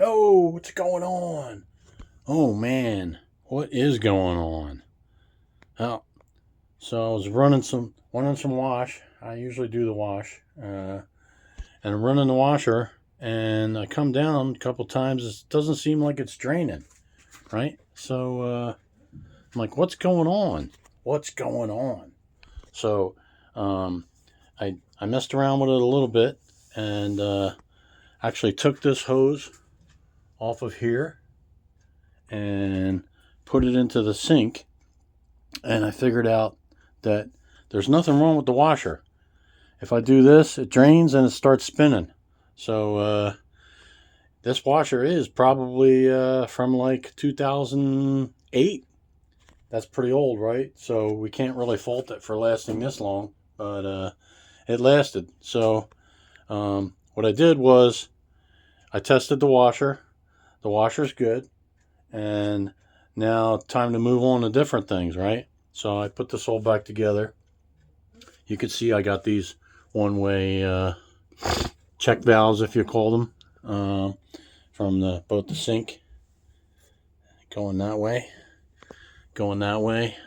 No, what's going on? Oh man, what is going on? Oh, so I was running some wash. I usually do the wash, and I'm running the washer, and I come down a couple times. It doesn't seem like it's draining, right? So I'm like, what's going on? What's going on? So I messed around with it a little bit, and actually took this hose off of here and put it into the sink, and I figured out that there's nothing wrong with the washer. If I do this, it drains and it starts spinning. So this washer is probably from like 2008. That's pretty old, right? So we can't really fault it for lasting this long, but it lasted. So what I did was I tested the washer. The washer's good. And now time to move on to different things, right? So I put this all back together. You can see I got these one-way check valves, if you call them, from both the sink going that way,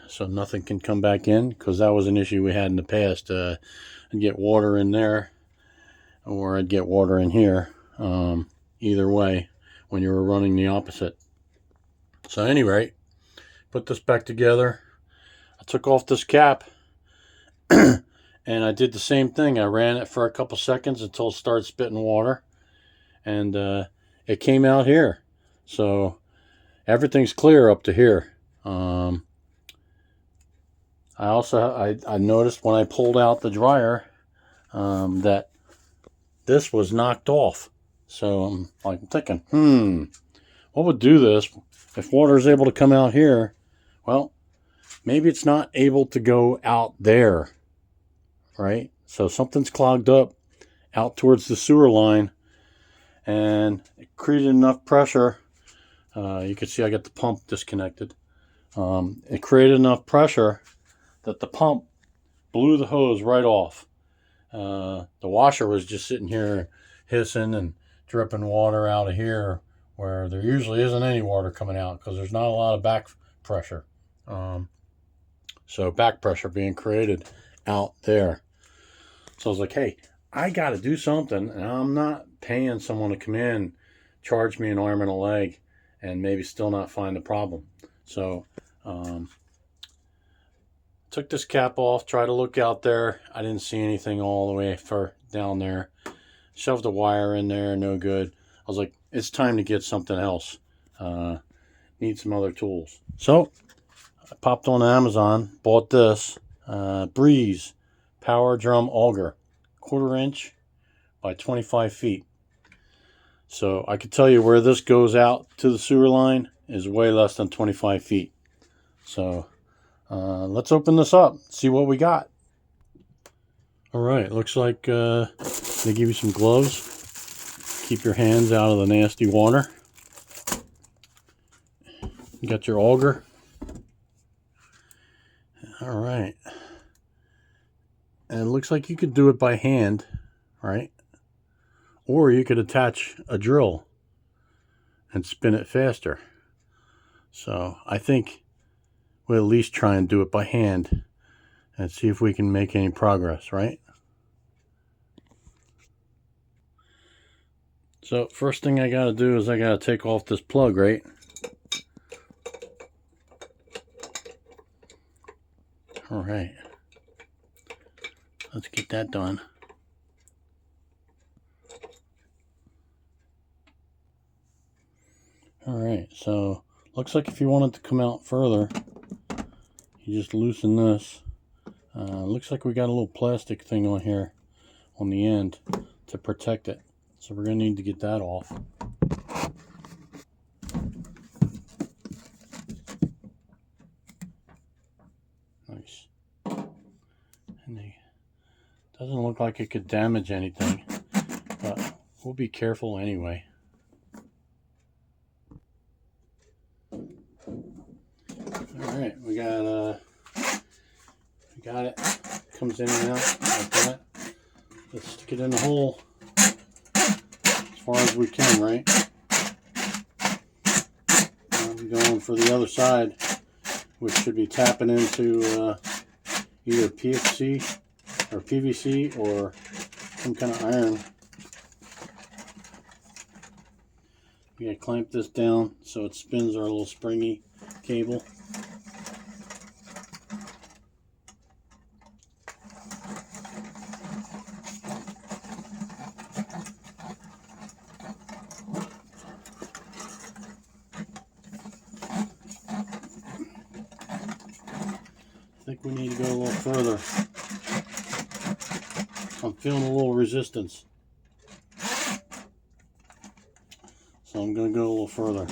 so nothing can come back in, because that was an issue we had in the past. I'd get water in there, or I'd get water in here, either way, when you were running the opposite. So anyway, put this back together. I took off this cap and I did the same thing. I ran it for a couple seconds until it started spitting water, and it came out here. So everything's clear up to here. I noticed when I pulled out the dryer that this was knocked off. So I'm thinking, what would do this? If water is able to come out here, well, maybe it's not able to go out there, right? So something's clogged up out towards the sewer line, and it created enough pressure. You can see I got the pump disconnected. It created enough pressure that the pump blew the hose right off. The washer was just sitting here hissing and dripping water out of here, where there usually isn't any water coming out because there's not a lot of back pressure. So back pressure being created out there. So I was like, hey, I got to do something, and I'm not paying someone to come in, charge me an arm and a leg, and maybe still not find the problem. So took this cap off, tried to look out there. I didn't see anything all the way down there. Shoved the wire in there, no good. I was like, it's time to get something else. Need some other tools. So I popped on Amazon, bought this Breezz Power Drum Auger, 1/4 inch by 25 feet. So I can tell you where this goes out to the sewer line is way less than 25 feet. So let's open this up, see what we got. All right, looks like they give you some gloves. Keep your hands out of the nasty water. You got your auger. All right. And it looks like you could do it by hand, right? Or you could attach a drill and spin it faster. So I think we'll at least try and do it by hand and see if we can make any progress, right? So first thing I got to do is I got to take off this plug, right? All right. Let's get that done. All right, so looks like if you want it to come out further, you just loosen this. Looks like we got a little plastic thing on here on the end to protect it. So we're going to need to get that off. Nice. And it doesn't look like it could damage anything, but we'll be careful anyway. All right, we got it. Comes in and out like that. Let's stick it in the hole as far as we can, right? I'm going for the other side, which should be tapping into either PFC or PVC or some kind of iron. We gotta clamp this down so it spins our little springy cable. I think we need to go a little further. I'm feeling a little resistance. So I'm going to go a little further.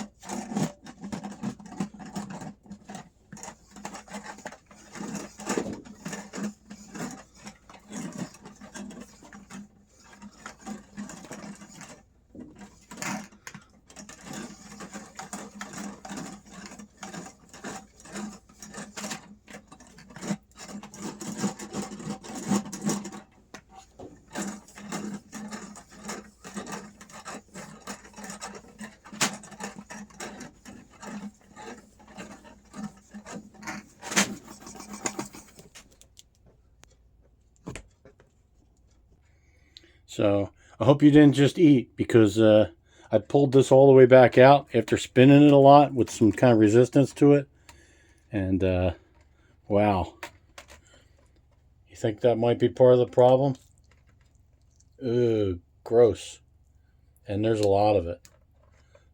So I hope you didn't just eat, because I pulled this all the way back out after spinning it a lot with some kind of resistance to it. And wow. You think that might be part of the problem? Ugh, gross. And there's a lot of it.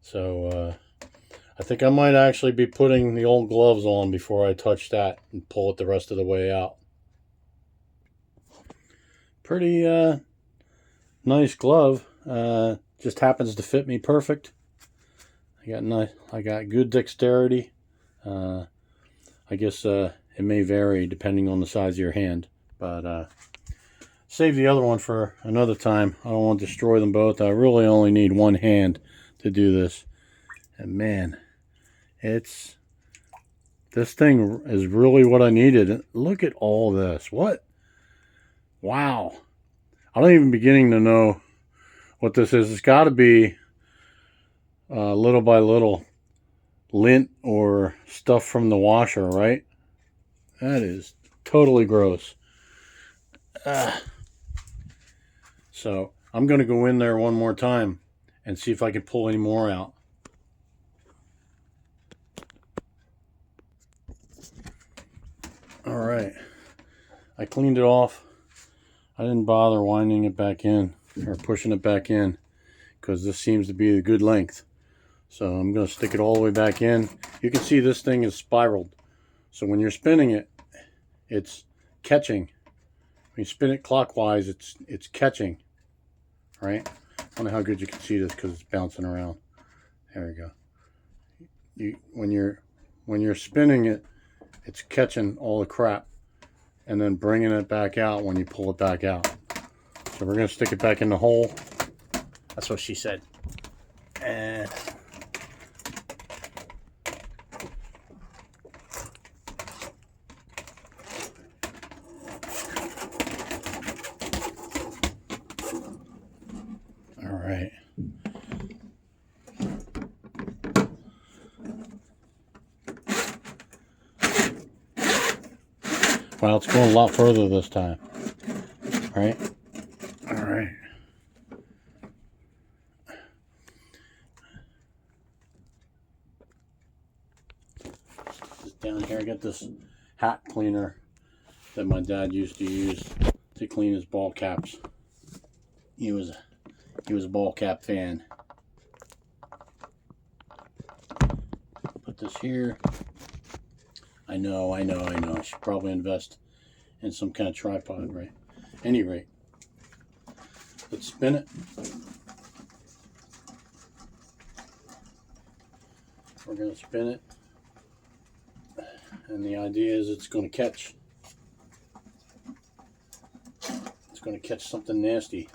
So I think I might actually be putting the old gloves on before I touch that and pull it the rest of the way out. Pretty nice glove. Just happens to fit me perfect. I got good dexterity. I guess it may vary depending on the size of your hand, but save the other one for another time. I don't want to destroy them both. I really only need one hand to do this. And man, this thing is really what I needed. Look at all this. What? Wow. I'm not even beginning to know what this is. It's got to be little by little lint or stuff from the washer, right? That is totally gross. So I'm going to go in there one more time and see if I can pull any more out. All right. I cleaned it off. I didn't bother winding it back in or pushing it back in, because this seems to be a good length. So I'm going to stick it all the way back in. You can see this thing is spiraled. So when you're spinning it, it's catching. When you spin it clockwise, it's catching. Right? I don't know how good you can see this because it's bouncing around. There we go. When you're spinning it, it's catching all the crap and then bringing it back out when you pull it back out. So we're going to stick it back in the hole. That's what she said. And all right. Well, it's going a lot further this time. Right? All right. Just down here, I got this hat cleaner that my dad used to use to clean his ball caps. He was a ball cap fan. Put this here. I know. I should probably invest in some kind of tripod, right? Any rate, let's spin it. We're going to spin it. And the idea is it's going to catch. It's going to catch something nasty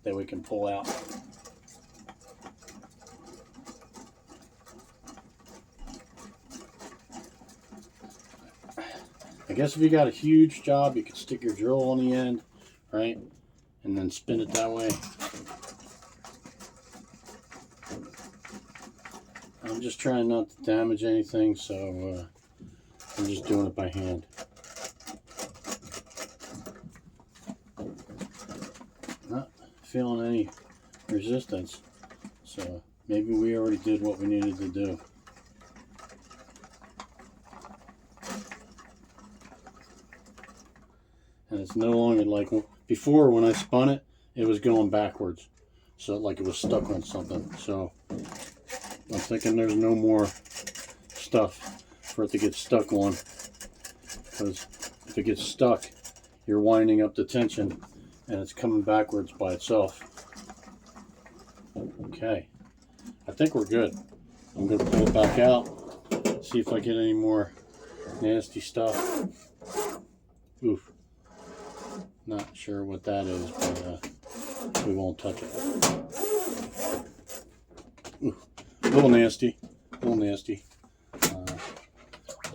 that we can pull out. I guess if you got a huge job, you could stick your drill on the end, right? And then spin it that way. I'm just trying not to damage anything, so I'm just doing it by hand. Not feeling any resistance, so maybe we already did what we needed to do. And it's no longer like before. When I spun it, it was going backwards, so like it was stuck on something. So I'm thinking there's no more stuff for it to get stuck on, because if it gets stuck, you're winding up the tension and it's coming backwards by itself. Okay, I think we're good. I'm going to pull it back out, see if I get any more nasty stuff. Oof. Not sure what that is, but we won't touch it. Ooh, a little nasty, I'll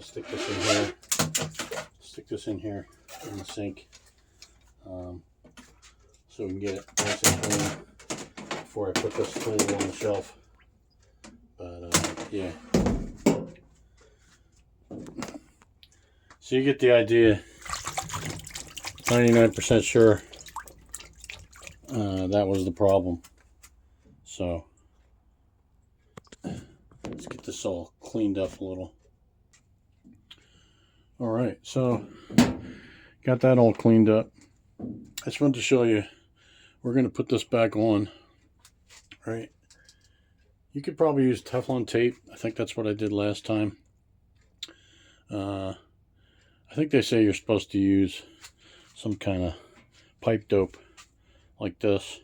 stick this in here. Stick this in here in the sink, so we can get it nice and clean before I put this tool on the shelf. But yeah. So you get the idea. 99% sure that was the problem. So let's get this all cleaned up a little. All right, so got that all cleaned up. I just wanted to show you, we're going to put this back on, right? You could probably use Teflon tape. I think that's what I did last time. I think they say you're supposed to use some kind of pipe dope like this,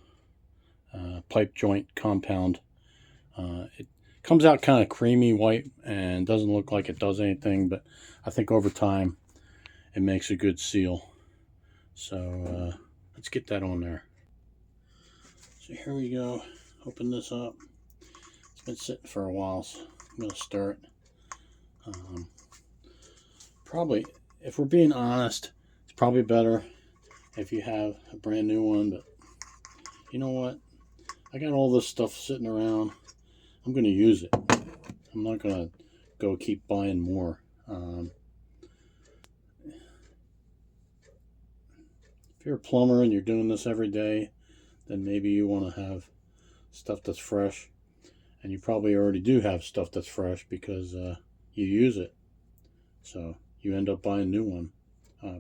pipe joint compound. It comes out kind of creamy white and doesn't look like it does anything, but I think over time it makes a good seal. So let's get that on there. So here we go. Open this up. It's been sitting for a while, so I'm going to stir it. Probably, if we're being honest, it's probably better if you have a brand new one, but you know what? I got all this stuff sitting around. I'm going to use it. I'm not going to go keep buying more. If you're a plumber and you're doing this every day, then maybe you want to have stuff that's fresh. And you probably already do have stuff that's fresh because you use it. So you end up buying a new one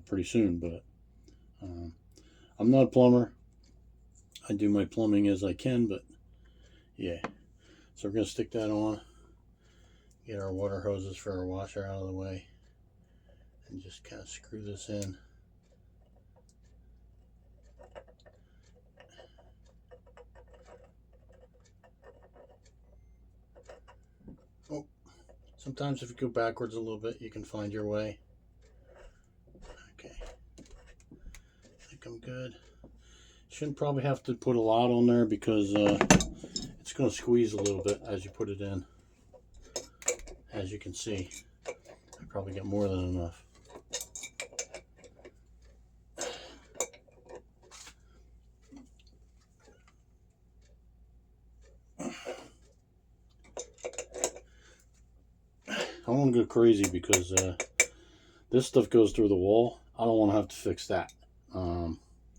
pretty soon. But I'm not a plumber. I do my plumbing as I can, but yeah. So we're going to stick that on. Get our water hoses for our washer out of the way. And just kind of screw this in. Oh, sometimes if you go backwards a little bit, you can find your way. Okay. I think I'm good. Shouldn't probably have to put a lot on there because it's going to squeeze a little bit as you put it in. As you can see, I probably get more than enough. I don't want to go crazy because this stuff goes through the wall. I don't want to have to fix that.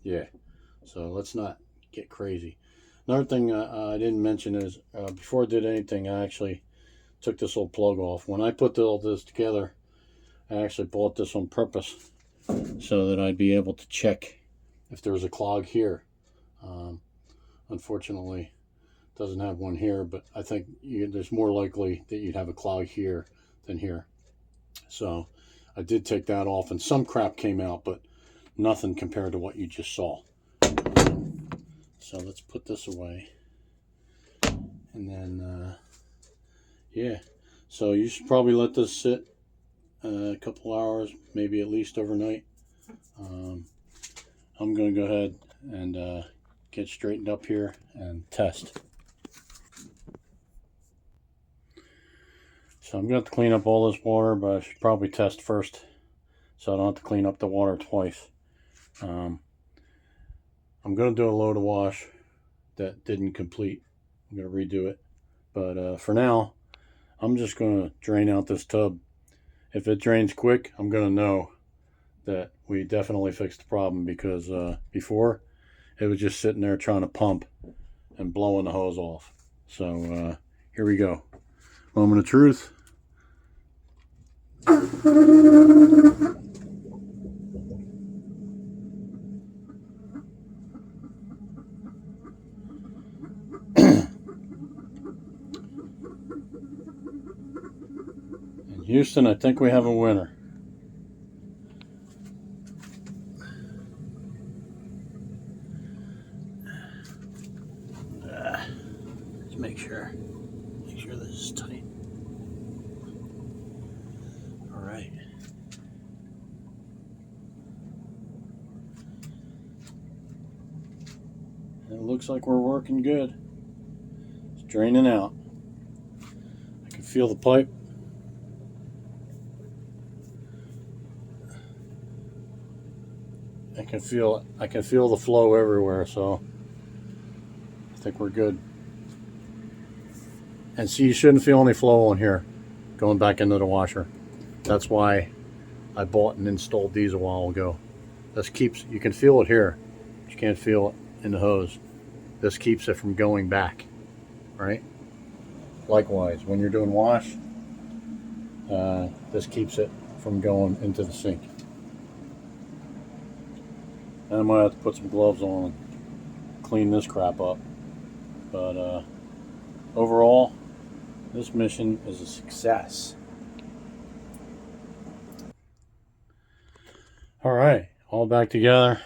Yeah, so let's not get crazy. Another thing I didn't mention is before I did anything, I actually took this old plug off. When I put all this together, I actually bought this on purpose so that I'd be able to check if there was a clog here. Unfortunately, it doesn't have one here, but I think there's more likely that you'd have a clog here than here. So I did take that off, and some crap came out, but nothing compared to what you just saw. So let's put this away. And then, yeah. So you should probably let this sit a couple hours, maybe at least overnight. I'm going to go ahead and get straightened up here and test. So I'm going to have to clean up all this water, but I should probably test first so I don't have to clean up the water twice. I'm going to do a load of wash that didn't complete. I'm going to redo it. But for now, I'm just going to drain out this tub. If it drains quick, I'm going to know that we definitely fixed the problem, because before it was just sitting there trying to pump and blowing the hose off. So here we go. Moment of truth. In Houston, I think we have a winner. Let's make sure this is tight. All right. It looks like we're working good. It's draining out. I can feel the pipe. I can feel the flow everywhere, so I think we're good. And see, you shouldn't feel any flow on here going back into the washer. That's why I bought and installed these a while ago. This keeps, you can feel it here, but you can't feel it in the hose. This keeps it from going back, right? Likewise, when you're doing wash, this keeps it from going into the sink. And I might have to put some gloves on and clean this crap up. But overall, this mission is a success. All right, all back together.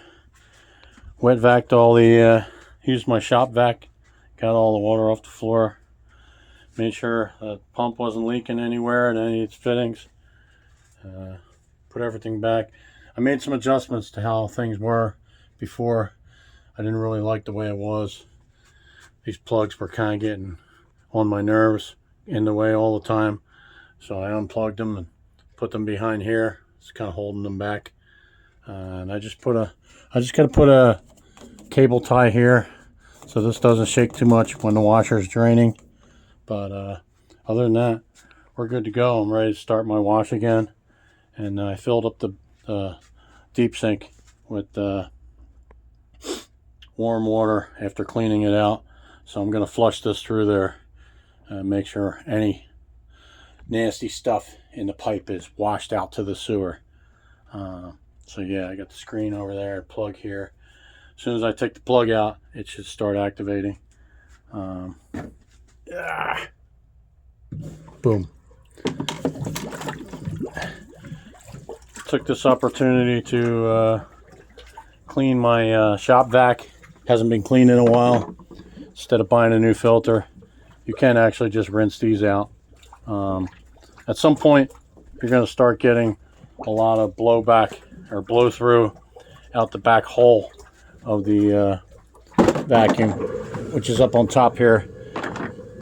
Wet vac all the, used my shop vac, got all the water off the floor. Made sure the pump wasn't leaking anywhere in any of its fittings. Put everything back. I made some adjustments to how things were before. I didn't really like the way it was. These plugs were kind of getting on my nerves, in the way all the time. So I unplugged them and put them behind here. It's kind of holding them back. And I just got to put a cable tie here so this doesn't shake too much when the washer is draining. But other than that, we're good to go. I'm ready to start my wash again. And I filled up the deep sink with warm water after cleaning it out. So I'm going to flush this through there and make sure any nasty stuff in the pipe is washed out to the sewer. So yeah, I got the screen over there, plug here. As soon as I take the plug out, it should start activating. Boom. Took this opportunity to clean my shop vac. Hasn't been cleaned in a while. Instead of buying a new filter, you can actually just rinse these out. At some point, you're going to start getting a lot of blowback or blow through out the back hole of the vacuum, which is up on top here,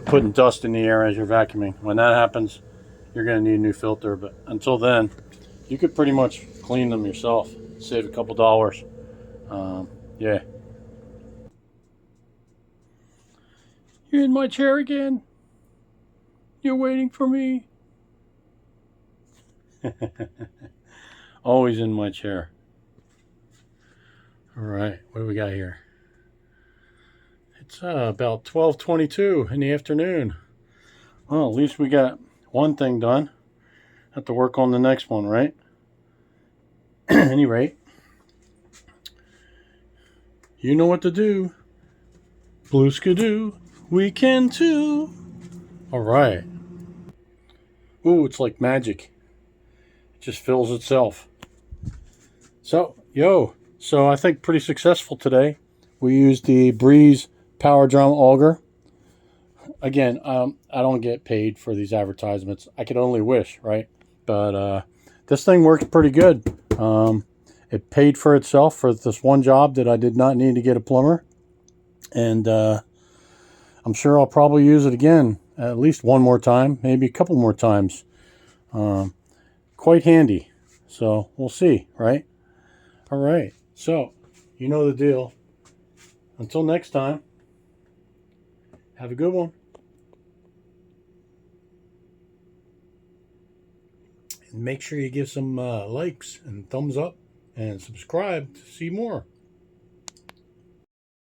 putting dust in the air as you're vacuuming. When that happens, you're going to need a new filter. But until then, you could pretty much clean them yourself, save a couple dollars. Yeah. You're in my chair again. You're waiting for me. Always in my chair. All right, what do we got here? It's about 12:22 in the afternoon. Well, at least we got one thing done. Have to work on the next one, right? At any rate, you know what to do. Blue skidoo, we can too. All right. Ooh, it's like magic. It just fills itself. So I think pretty successful today. We used the Breezz Power Drum Auger. Again, I don't get paid for these advertisements. I could only wish, right? But this thing works pretty good. It paid for itself for this one job that I did not need to get a plumber. And I'm sure I'll probably use it again at least one more time, maybe a couple more times. Quite handy. So we'll see, right? All right. So you know the deal. Until next time, have a good one. And make sure you give some likes and thumbs up and subscribe to see more.